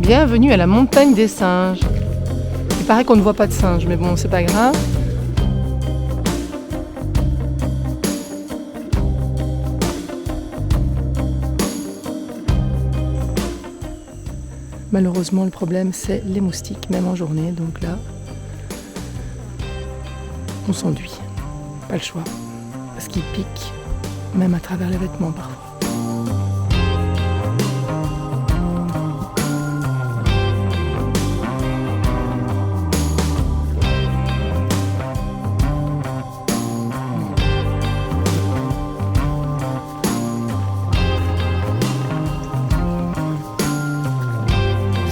Bienvenue à la montagne des singes. Il paraît qu'on ne voit pas de singes, mais bon, c'est pas grave. Malheureusement, le problème, c'est les moustiques, même en journée. Donc là, on s'enduit. Pas le choix. Parce qu'ils piquent, même à travers les vêtements parfois.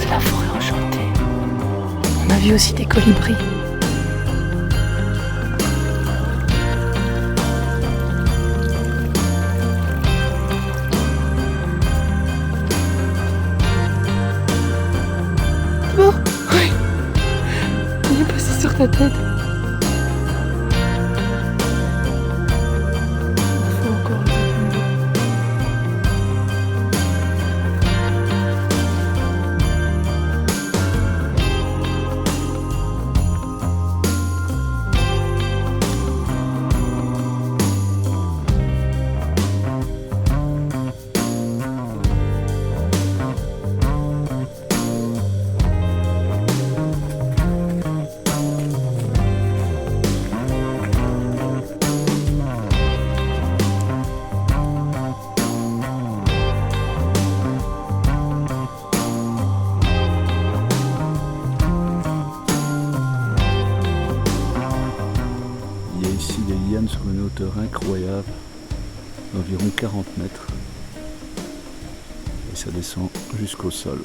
La forêt enchantée. On a vu aussi des colibris. Bon, oui. Il est passé sur ta tête. Il faut encore un peu plus. Il y a ici des lianes sur une hauteur incroyable, d'environ 40 mètres. Et ça descend jusqu'au sol.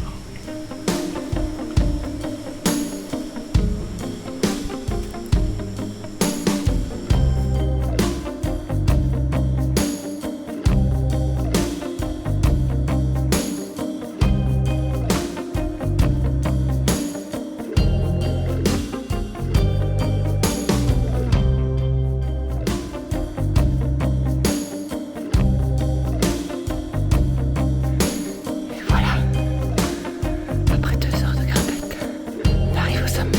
Après 2 heures de grimpette, on arrive au sommet.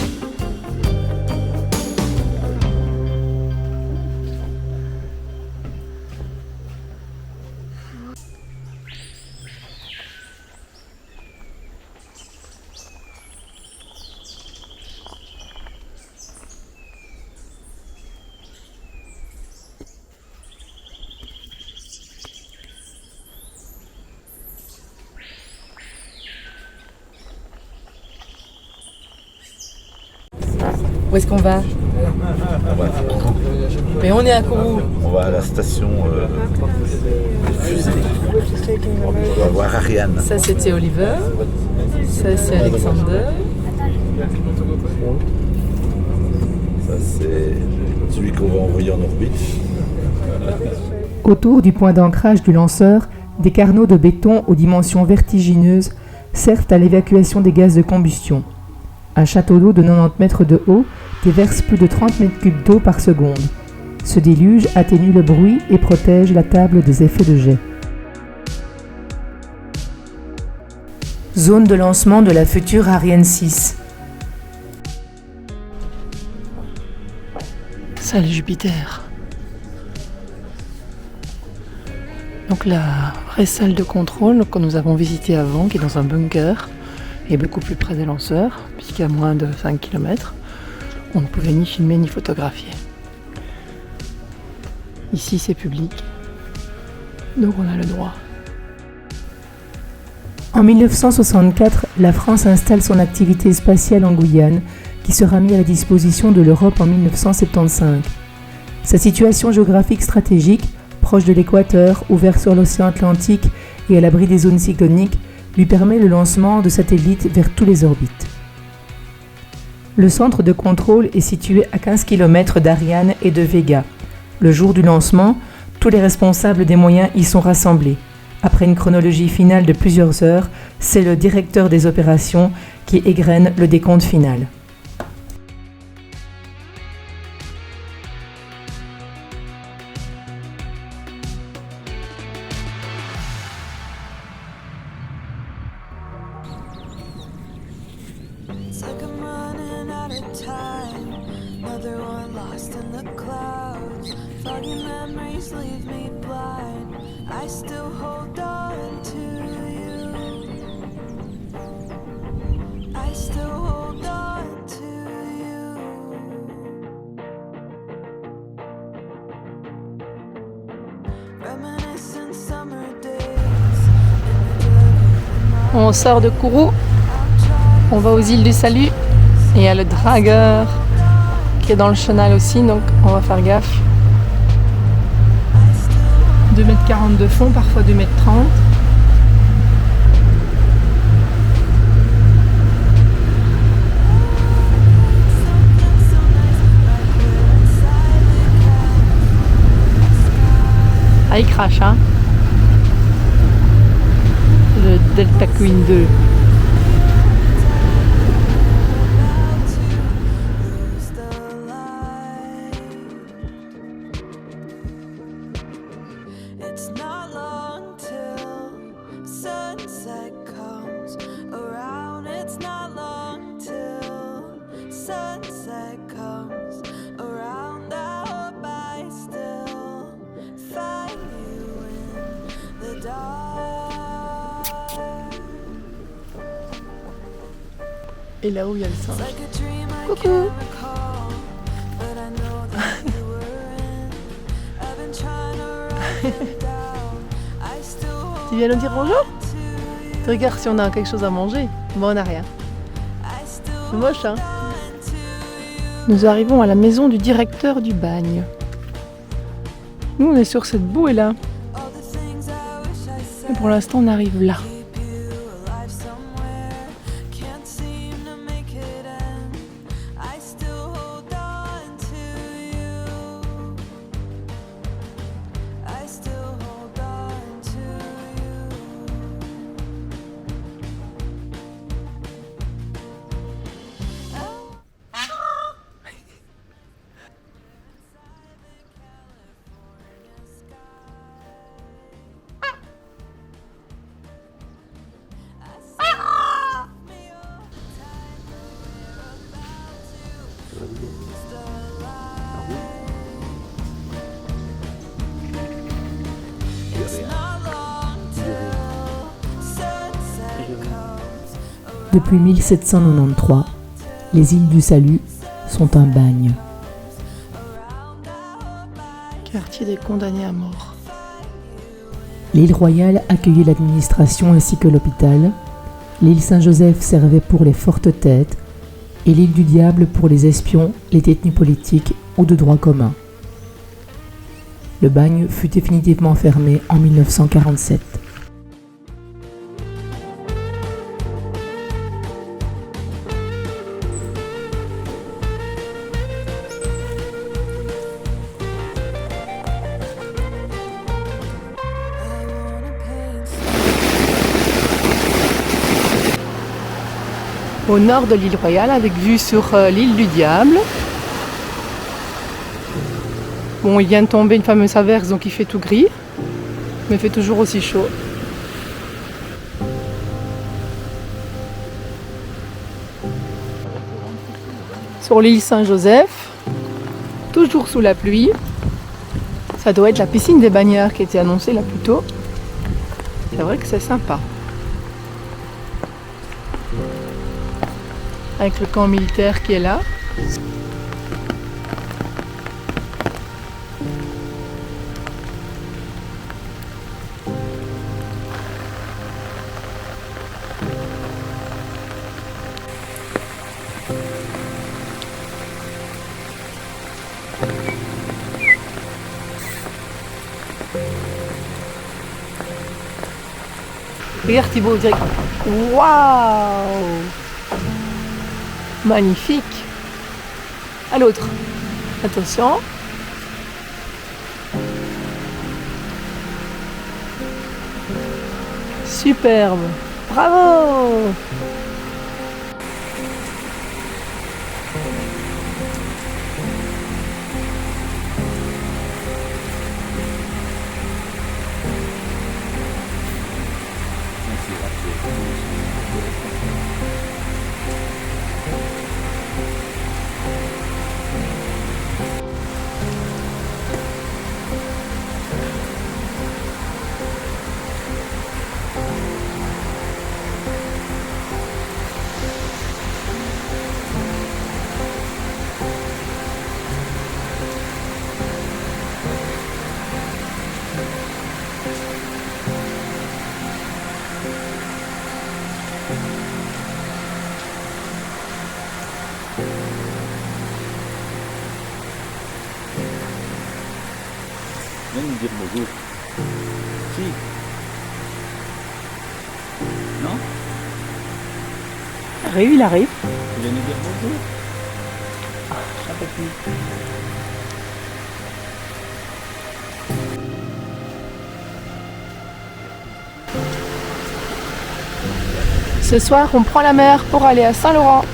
Où est-ce qu'on va? Mais on est à Kourou. On va à la station des fusées. On va voir Ariane. Ça c'était Oliver. Ça c'est Alexander. Ça c'est celui qu'on va envoyer en orbite. Autour du point d'ancrage du lanceur, des carneaux de béton aux dimensions vertigineuses servent à l'évacuation des gaz de combustion. Un château d'eau de 90 mètres de haut déverse plus de 30 mètres cubes d'eau par seconde. Ce déluge atténue le bruit et protège la table des effets de jet. Zone de lancement de la future Ariane 6. Ça, le Jupiter. Donc la vraie salle de contrôle que nous avons visitée avant, qui est dans un bunker, est beaucoup plus près des lanceurs, puisqu'à moins de 5 km, on ne pouvait ni filmer ni photographier. Ici, c'est public, donc on a le droit. En 1964, la France installe son activité spatiale en Guyane, qui sera mise à la disposition de l'Europe en 1975. Sa situation géographique stratégique, proche de l'équateur, ouvert sur l'océan Atlantique et à l'abri des zones cycloniques, lui permet le lancement de satellites vers toutes les orbites. Le centre de contrôle est situé à 15 km d'Ariane et de Vega. Le jour du lancement, tous les responsables des moyens y sont rassemblés. Après une chronologie finale de plusieurs heures, c'est le directeur des opérations qui égrène le décompte final. time. Another one lost in the clouds. Foggy memories leave me blind. I still hold on to you. I still hold on to you. Reminiscent summer days. On sort de Kourou, on va aux îles du Salut et il y a le dragueur qui est dans le chenal aussi, donc on va faire gaffe. 2,40 m de fond, parfois 2,30 m. Ah, il crache, hein. Le Delta Queen 2. It's not long till sunset comes around. It's not long till sunset comes around. I hope I still find you in the dark. Et là-haut, il y a le singe. Like a dream I Coucou. can't recall, but I know that you were in. I've been trying to write it down. I still hold Tu viens nous dire bonjour? on to you. Tu regardes si on a quelque chose à manger. Bon, on n'a rien. I still C'est moche, hein? on to you. Nous arrivons à la maison du directeur du bagne. Nous, on est sur cette bouée-là. All the things I wish I Et said. pour l'instant, on arrive là. Keep you alive somewhere. Can't seem to make it end. I still hold on to you. I still hold on to you. It's not long till sunset comes. Depuis 1793, les îles du Salut sont un bagne. Quartier des condamnés à mort. L'île Royale accueillait l'administration ainsi que l'hôpital. L'île Saint-Joseph servait pour les fortes têtes et l'île du Diable pour les espions, les détenus politiques ou de droit commun. Le bagne fut définitivement fermé en 1947. I wanna paint Au nord de l'île Royale, avec vue sur l'île du Diable. Bon, il vient de tomber une fameuse averse, donc il fait tout gris, mais il fait toujours aussi chaud. Sur l'île Saint-Joseph, toujours sous la pluie. Ça doit être la piscine des bagnards qui était annoncée là plus tôt. C'est vrai que c'est sympa. Avec le camp militaire qui est là. Regarde Thibaut, direct. Waouh! Magnifique! À l'autre. Attention. Superbe! Bravo! Viens nous dire bonjour. Si. Non? Arrive, il arrive. Tu viens nous dire bonjour? Ce soir, on prend la mer pour aller à Saint-Laurent.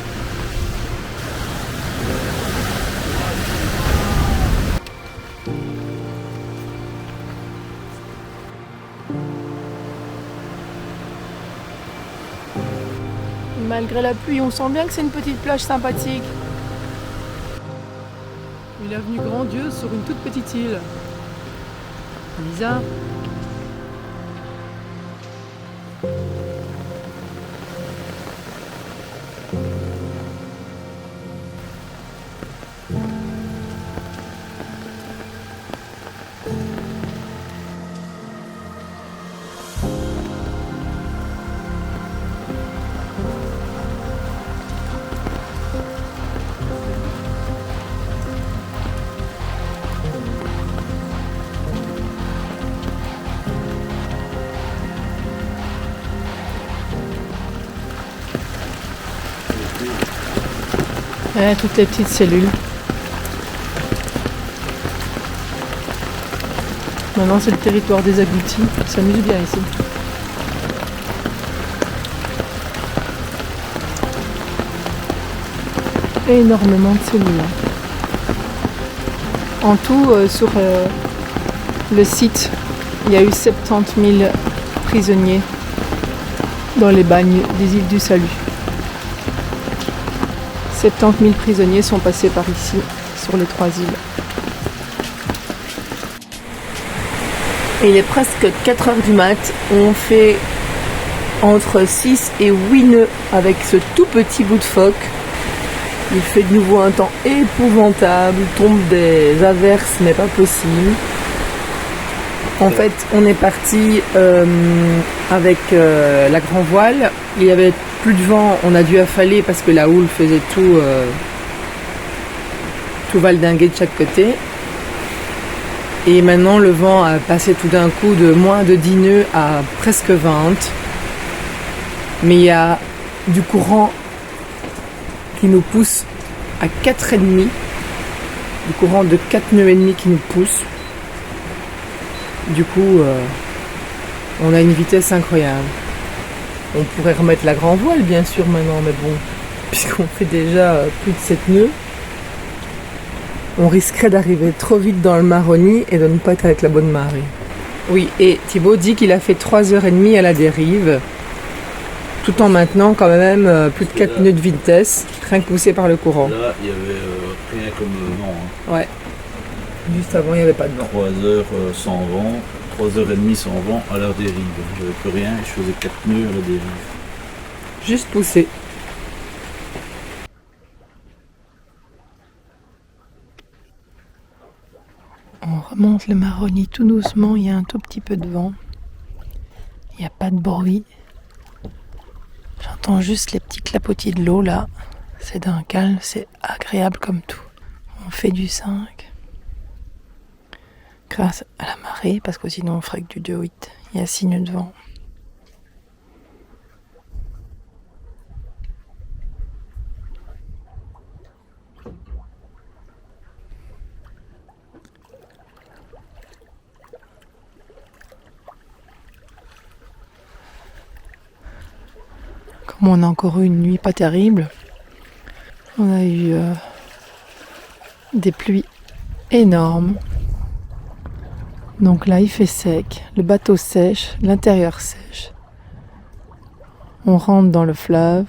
Malgré la pluie, on sent bien que c'est une petite plage sympathique. Une avenue grandiose sur une toute petite île. Bizarre. Ouais, toutes les petites cellules. Maintenant c'est le territoire des agoutis. Ils s'amusent bien ici. Énormément de cellules. En tout, sur le site, il y a eu 70 000 prisonniers dans les bagnes des îles du Salut. 70 000 prisonniers sont passés par ici, sur les 3 îles. Et il est presque 4 heures du mat. On fait entre 6 et 8 nœuds avec ce tout petit bout de phoque. Il fait de nouveau un temps épouvantable, tombe des averses, mais pas possible. En fait, on est parti avec la grand voile. Il y avait plus de vent, on a dû affaler parce que la houle faisait tout valdinguer de chaque côté. Et maintenant, le vent a passé tout d'un coup de moins de 10 nœuds à presque 20. Mais il y a du courant qui nous pousse à 4,5. Du courant de 4 nœuds et demi qui nous pousse. Du coup, on a une vitesse incroyable. On pourrait remettre la grand voile, bien sûr, maintenant, mais bon, puisqu'on fait déjà plus de 7 nœuds, on risquerait d'arriver trop vite dans le Maroni et de ne pas être avec la bonne marée. Oui, et Thibaut dit qu'il a fait 3h30 à la dérive, tout en maintenant quand même plus de 4 nœuds de vitesse, rien que poussé par le courant. Là, il y avait rien comme vent. Hein. Ouais. Juste avant, il n'y avait pas de vent. 3 heures sans vent, 3h30 sans vent à la dérive. J'avais plus rien, je faisais 4 nœuds à la dérive. Juste poussé. On remonte le Maroni tout doucement, il y a un tout petit peu de vent. Il n'y a pas de bruit. J'entends juste les petits clapotis de l'eau là. C'est d'un calme, c'est agréable comme tout. On fait du 5. Grâce à la marée, parce que sinon on ferait que du 2,8. Il y a 6 nœuds de vent. Comme on a encore eu une nuit pas terrible, on a eu des pluies énormes. Donc là il fait sec, le bateau sèche, l'intérieur sèche. On rentre dans le fleuve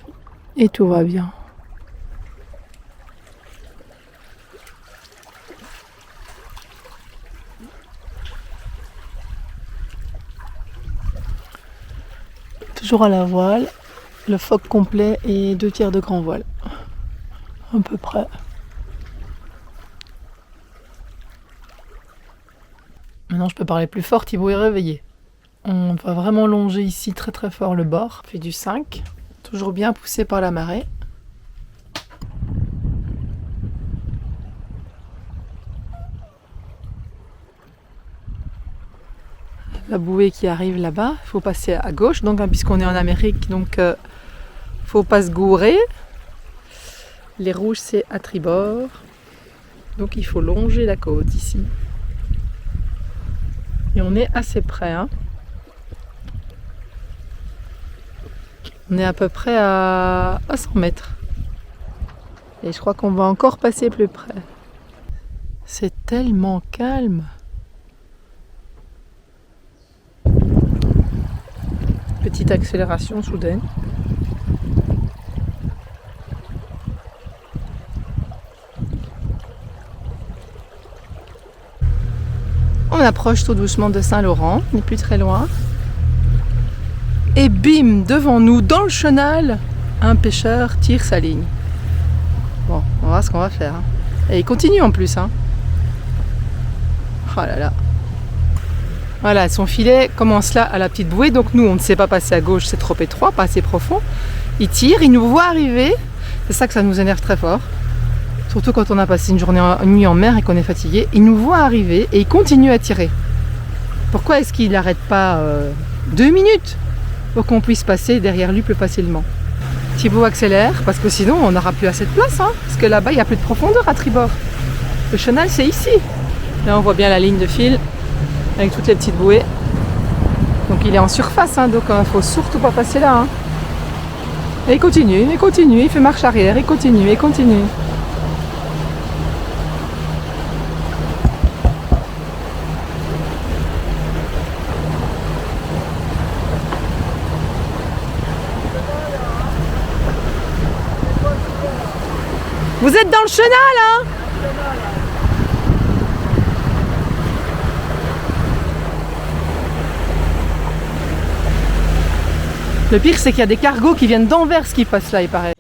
et tout va bien. Toujours à la voile, le phoque complet et 2 tiers de grand voile. À peu près. Maintenant je peux parler plus fort, Thibaut est réveillé. On va vraiment longer ici très très fort le bord. On fait du 5, toujours bien poussé par la marée. la bouée qui arrive là-bas. Il faut passer à gauche, donc hein, puisqu'on est en Amérique, donc faut pas se gourer. Les rouges c'est à tribord, donc il faut longer la côte ici. Et on est assez près. Hein. On est à peu près à 100 mètres. Et je crois qu'on va encore passer plus près. C'est tellement calme. Petite accélération soudaine. On approche tout doucement de Saint-Laurent, on n'est plus très loin. Et bim, devant nous, dans le chenal, un pêcheur tire sa ligne. Bon, on va voir ce qu'on va faire. Hein. Et il continue en plus. Hein. Oh là là. Voilà, son filet commence là à la petite bouée. Donc nous, on ne sait pas passer à gauche, c'est trop étroit, pas assez profond. Il tire, il nous voit arriver. C'est ça que ça nous énerve très fort. Surtout quand on a passé une nuit en mer et qu'on est fatigué. Il nous voit arriver et il continue à tirer. Pourquoi est-ce qu'il n'arrête pas 2 minutes pour qu'on puisse passer derrière lui plus facilement? Thibaut accélère parce que sinon on n'aura plus assez de place. Hein, parce que là-bas, il n'y a plus de profondeur à tribord. Le chenal, c'est ici. Là, on voit bien la ligne de fil avec toutes les petites bouées. Donc il est en surface, hein, donc il ne faut surtout pas passer là. Hein. Et il continue, il fait marche arrière, il continue. Vous êtes dans le chenal, hein? Le pire, c'est qu'il y a des cargos qui viennent d'Anvers qui passent là, il paraît.